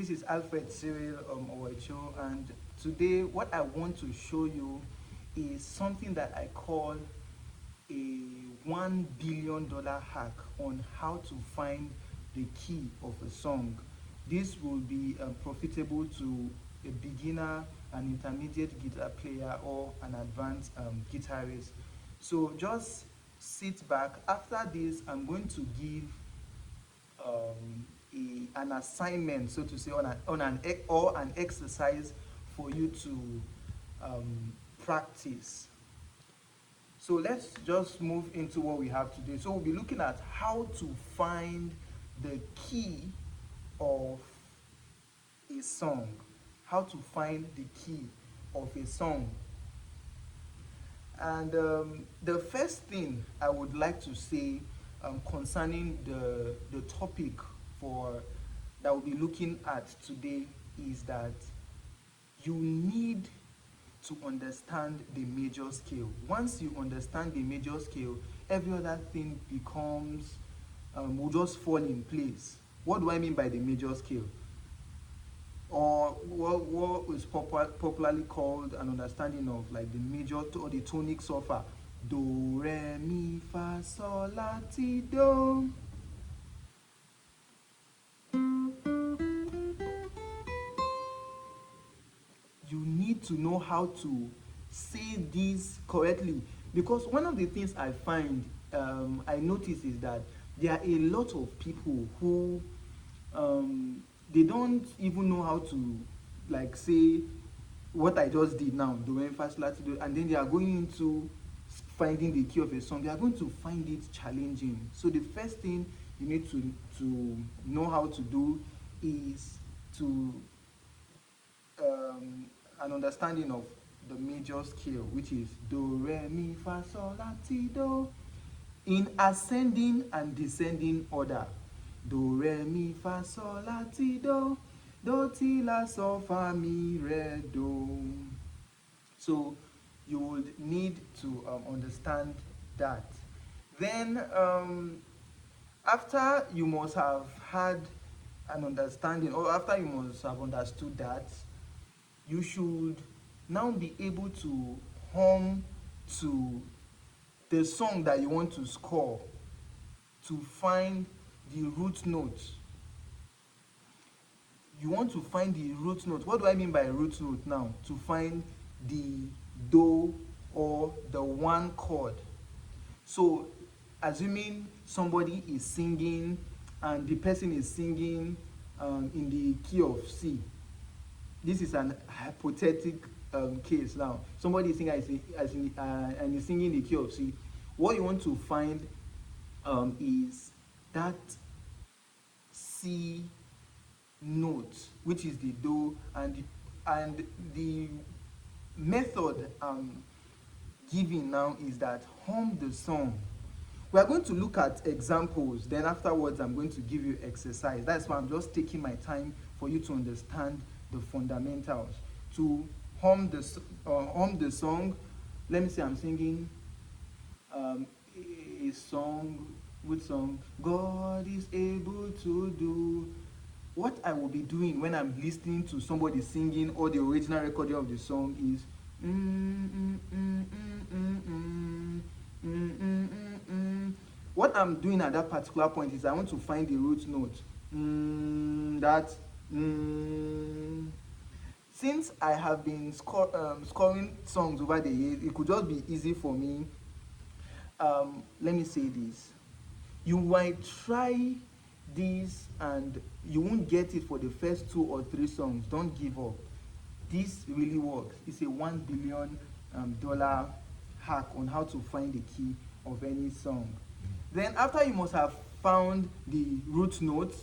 this is Alfred Cyril Owecho, and today what I want to show you is something that I call a $1 billion hack on how to find the key of a song. This will be profitable to a beginner, an intermediate guitar player, or an advanced guitarist. So just sit back. After this, I'm going to give an assignment, so to say, or an exercise for you to practice. So let's just move into what we have today. So we'll be looking at how to find the key of a song. How to find the key of a song. And the first thing I would like to say concerning the topic for that we'll be looking at today is that you need to understand the major scale. Once you understand the major scale, every other thing becomes will just fall in place. What do I mean by the major scale? Or what is popularly called an understanding of like the major or the tonic cipher. Do, re, mi, fa, sol, la, ti, do. You need to know how to say this correctly, because one of the things I find I notice is that there are a lot of people who they don't even know how to like say what I just did now, do, re, mi, fa, sol, la, ti, do, and then they are going into finding the key of a song. They are going to find it challenging. So the first thing you need to know how to do is to an understanding of the major scale, which is do, re, mi, fa, sol, la, ti, do, in ascending and descending order. Do, re, mi, fa, sol, la, ti, do, ti, la, sol, fa, mi, re, do. So you would need to understand that. Then after you must have had an understanding, or after you must have understood that, you should now be able to hum to the song that you want to score to find the root note. You want to find the root note. What do I mean by root note now? To find the do or the one chord. So assuming somebody is singing and the person is singing in the key of C. This is an hypothetical case now. Somebody is singing and is singing the key of C. What you want to find is that C note, which is the do, and the method giving now is that hum the song. We are going to look at examples, then afterwards I'm going to give you exercise. That's why I'm just taking my time for you to understand the fundamentals. To hum the song, let me say I'm singing a song. Which song? God is able to do. What I will be doing when I'm listening to somebody singing or the original recording of the song is what I'm doing at that particular point is I want to find the root note. Since I have been scoring songs over the years, it could just be easy for me. Let me say this. You might try this and you won't get it for the first 2 or 3 songs. Don't give up. This really works. It's a $1 billion hack on how to find the key of any song. Then after you must have found the root note,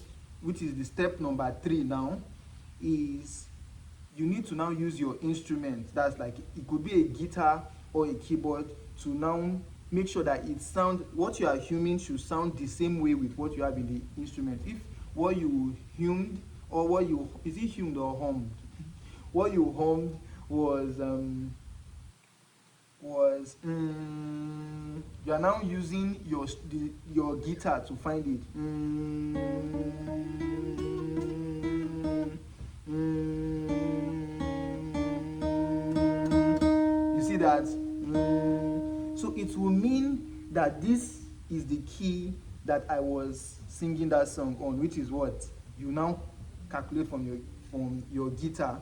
which is the step number 3 now, is you need to now use your instrument. That's like, it could be a guitar or a keyboard, to now make sure that it sounds, what you are humming should sound the same way with what you have in the instrument. If what you hummed, or is it hummed or hummed? What you hummed was you are now using your guitar to find it. You see that? So it will mean that this is the key that I was singing that song on, which is what you now calculate from your guitar.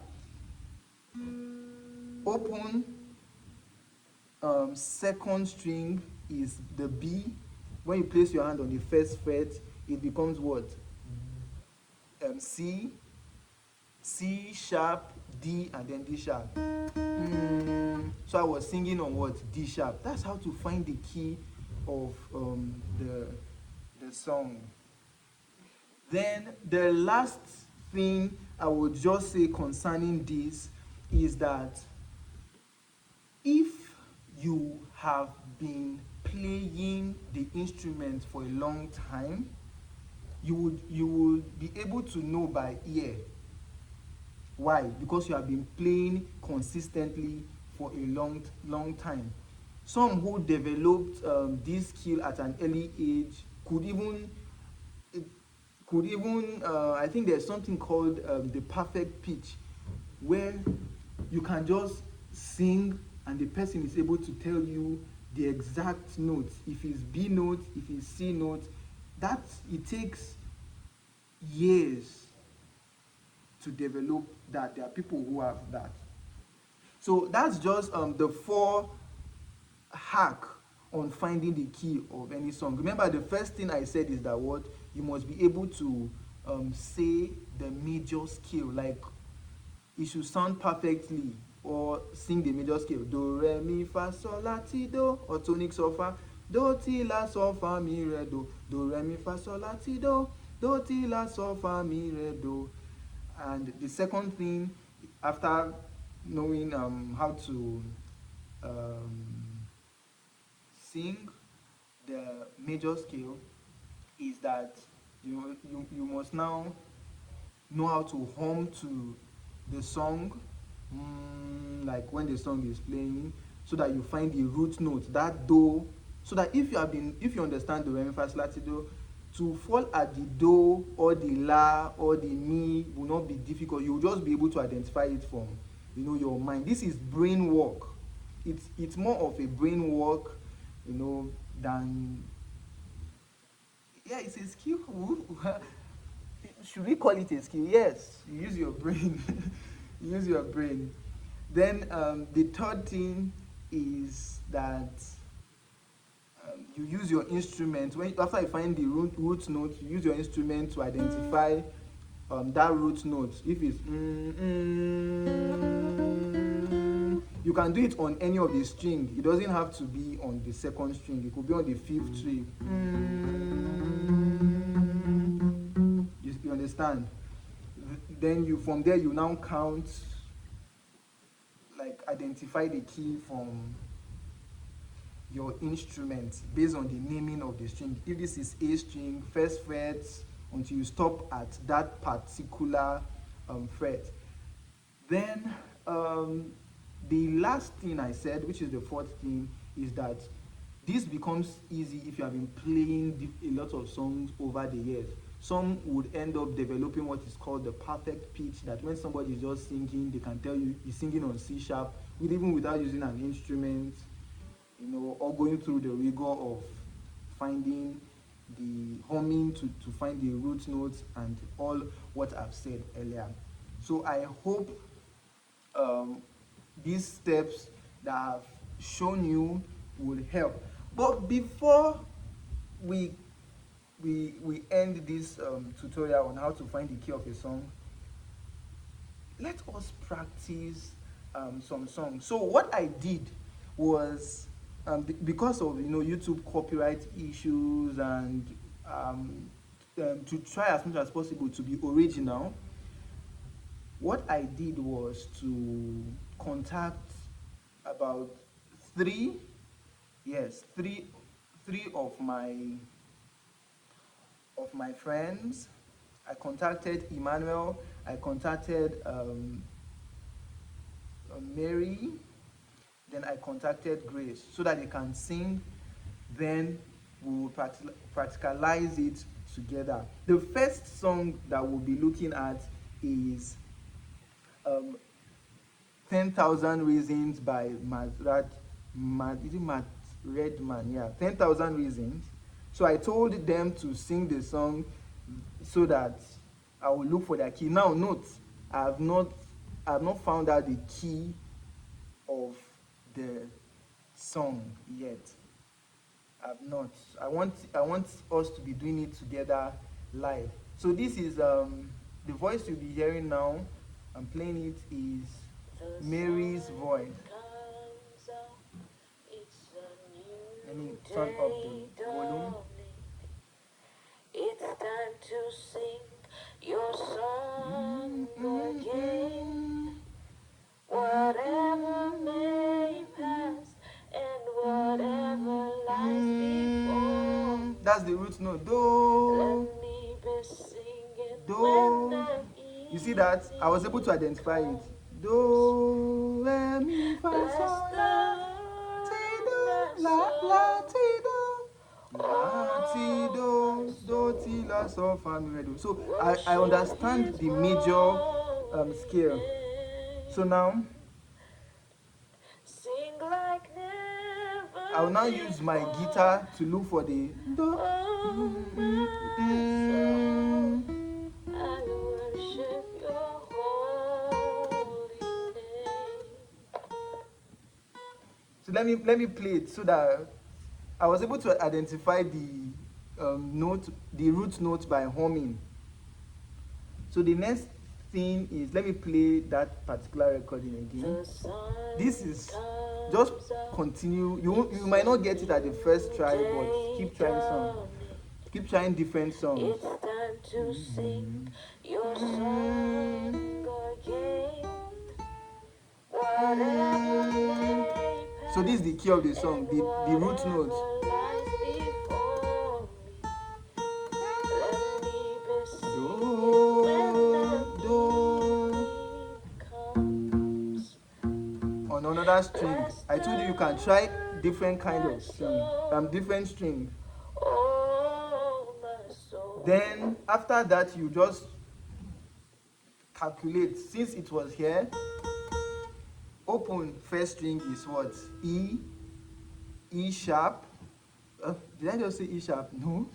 Open second string is the B. When you place your hand on the first fret, it becomes what? C, C sharp, D, and then D sharp. So I was singing on what? D sharp. That's how to find the key of the song. Then the last thing I would just say concerning this is that if you have been playing the instrument for a long time, you would be able to know by ear. Why? Because you have been playing consistently for a long time. Some who developed this skill at an early age could even I think there's something called the perfect pitch, where you can just sing and the person is able to tell you the exact notes. If it's B note, if it's C note, that it takes years to develop that. There are people who have that. So that's just the 4 hack on finding the key of any song. Remember, the first thing I said is that what you must be able to say the major scale, like it should sound perfectly, or sing the major scale: do re mi fa sol la ti do, or tonic solfa, do ti la sol fa mi re do re mi fa sol la ti do ti la sol fa mi re do. And the second thing, after knowing how to sing the major scale, is that you must now know how to hum to the song, like when the song is playing, so that you find the root note, that do, so that if you understand the re mi fa sol la ti do, to fall at the do or the la or the mi will not be difficult. You will just be able to identify it from your mind. This is brain work. It's more of a brain work, than, yeah, it's a skill. Should we call it a skill? Yes, you use your brain. You use your brain. Then the third thing is that you use your instrument. After you find the root note, you use your instrument to identify that root note. If it's you can do it on any of the string. It doesn't have to be on the second string. It could be on the fifth string. You understand? Then from there you now count, like identify the key from your instrument based on the naming of the string. If this is A string, first fret, until you stop at that particular fret. Then the last thing I said, which is the fourth thing, is that this becomes easy if you have been playing a lot of songs over the years. Some would end up developing what is called the perfect pitch, that when somebody is just singing, they can tell you he's singing on C sharp, even without using an instrument, or going through the rigor of finding the humming to find the root notes and all what I've said earlier. So I hope these steps that I've shown you will help. But before we end this tutorial on how to find the key of a song, let us practice some songs. So what I did was, because of YouTube copyright issues, and to try as much as possible to be original, what I did was to contact about three of my friends. I contacted Emmanuel, I contacted Mary, then I contacted Grace, so that they can sing. Then we will practicalize it together. The first song that we'll be looking at is um, 10,000 Reasons by is it Matt Redman? Yeah, 10,000 Reasons. So I told them to sing the song so that I will look for their key. Now, note, I have not, I have not found out the key of the song yet. I've not. I want us to be doing it together live. So this is the voice you'll be hearing now. I'm playing it is Mary's voice. Let me turn up the volume. It's time to sing your song again. Whatever may pass and whatever lies before. That's the root note. Do. Let me be singing Do. when the You see that? I was able to identify it. Do, re, mi, fa, sol, la, ti, do, la, la, ti, do. La, ti, do, ti, la, sol, fa, mi, re, do. So I understand the major scale. So now sing like never I will now use my guitar to look for the do. I worship your holy name. So let me play it so that I was able to identify the note, the root note by humming. So the next thing is, let me play that particular recording again. This is just continue. You might not get it at the first try, but keep trying some. Keep trying different songs. It's time to sing your song again. Whatever may pass. So this is the key of the song, the root note. On another string. I told you can try different kind of string, different strings. Then after that you just calculate. Since it was here, open first string is what? E sharp. Did I just say E sharp? No.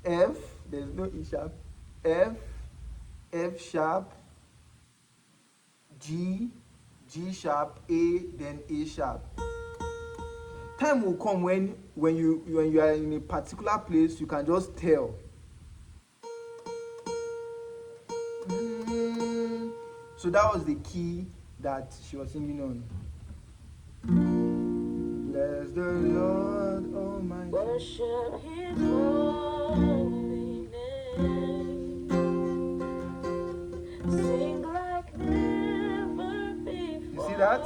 F, there's no E sharp. F sharp, G sharp, A, then A sharp. Time will come when you are in a particular place, you can just tell. So that was the key that she was singing on. Bless the Lord, oh my God. Worship His holy name. Sing like never before. You see that?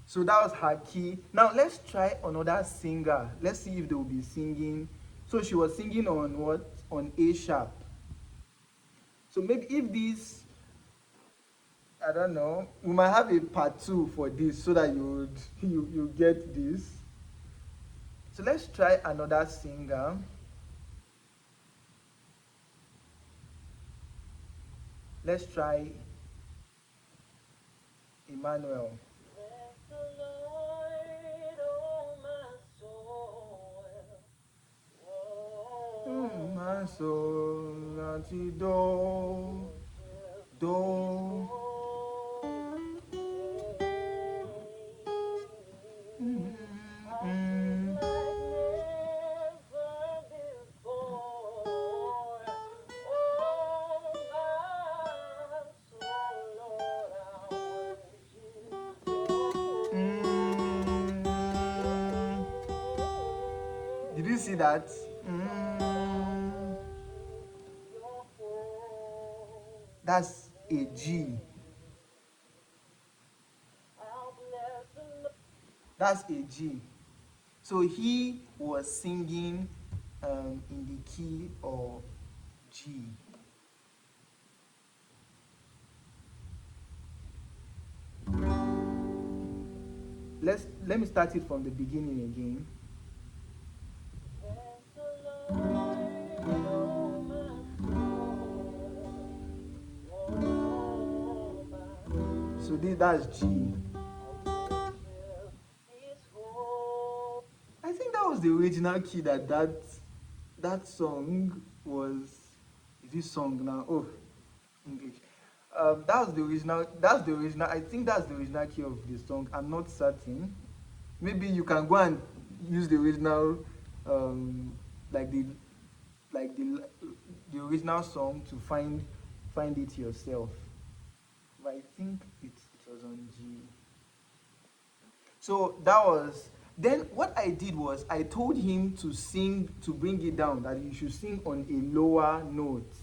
So that was her key. Now let's try another singer. Let's see if they will be singing. So she was singing on what? On A sharp. So maybe if this, I don't know, we might have a part 2 for this so that you get this. So let's try another singer. Let's try Emmanuel. My soul, do. Did you see that? That's a G. That's a G. So he was singing in the key of G. Let me start it from the beginning again. that's G. I think that was the original key that song was. Is this song now? Oh, English. That was the original. That's the original. I think that's the original key of the song. I'm not certain. Maybe you can go and use the original, um, like the like the original song to find it yourself. But I think it was on G. So that was then what I did was I told him to sing to bring it down, that you should sing on a lower note.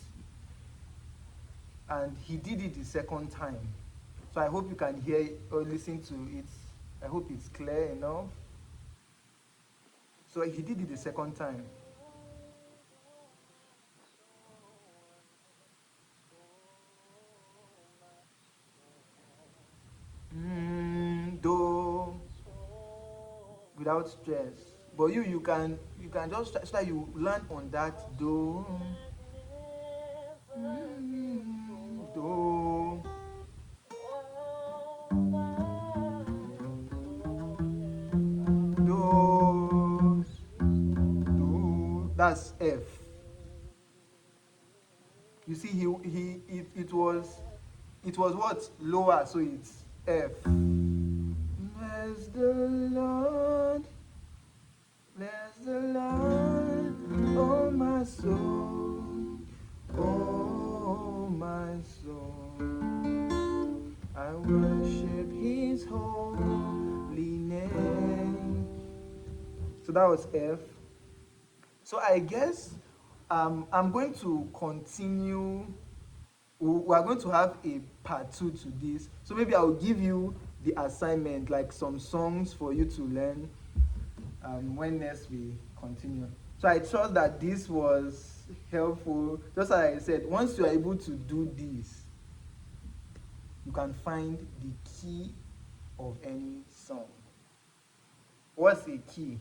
And he did it the second time. So I hope you can hear it or listen to it. I hope it's clear enough. So he did it the second time. Do without stress. But you can just try, so that you learn on that do. Do. Do. Do. That's F. You see, it was what lower, so it's F. Bless the Lord, bless the Lord, oh my soul, oh my soul. I worship His holy name. So that was F. So I guess I'm going to continue. We are going to have a part 2 to this. So maybe I'll give you the assignment, like some songs for you to learn when next we continue. So I trust that this was helpful. Just as I said, once you are able to do this, you can find the key of any song. What's a key?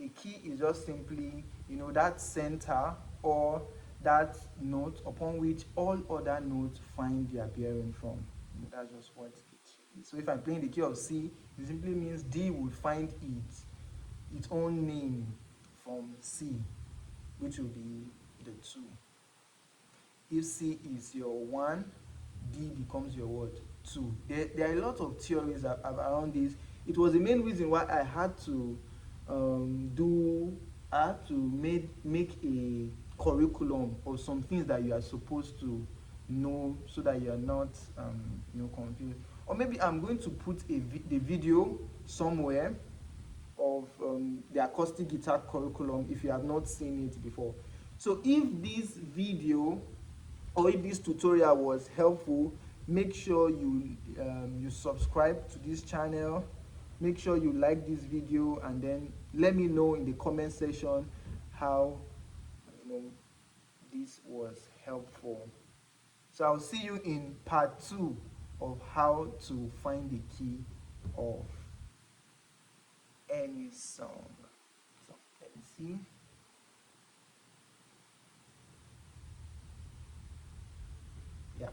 A key is just simply, that center or that note upon which all other notes find their bearing from. That's just what the key is. So if I'm playing the key of C, it simply means D will find its own name from C, which will be the 2. If C is your 1, D becomes your what? 2. There are a lot of theories around this. It was the main reason why I had to make a curriculum of some things that you are supposed to know, so that you are not confused. Or maybe I'm going to put the video somewhere of the acoustic guitar curriculum if you have not seen it before. So if this video or if this tutorial was helpful, make sure you subscribe to this channel. Make sure you like this video, and then let me know in the comment section how this was helpful. So I'll see you in part 2 of how to find the key of any song. So let me see. Yeah.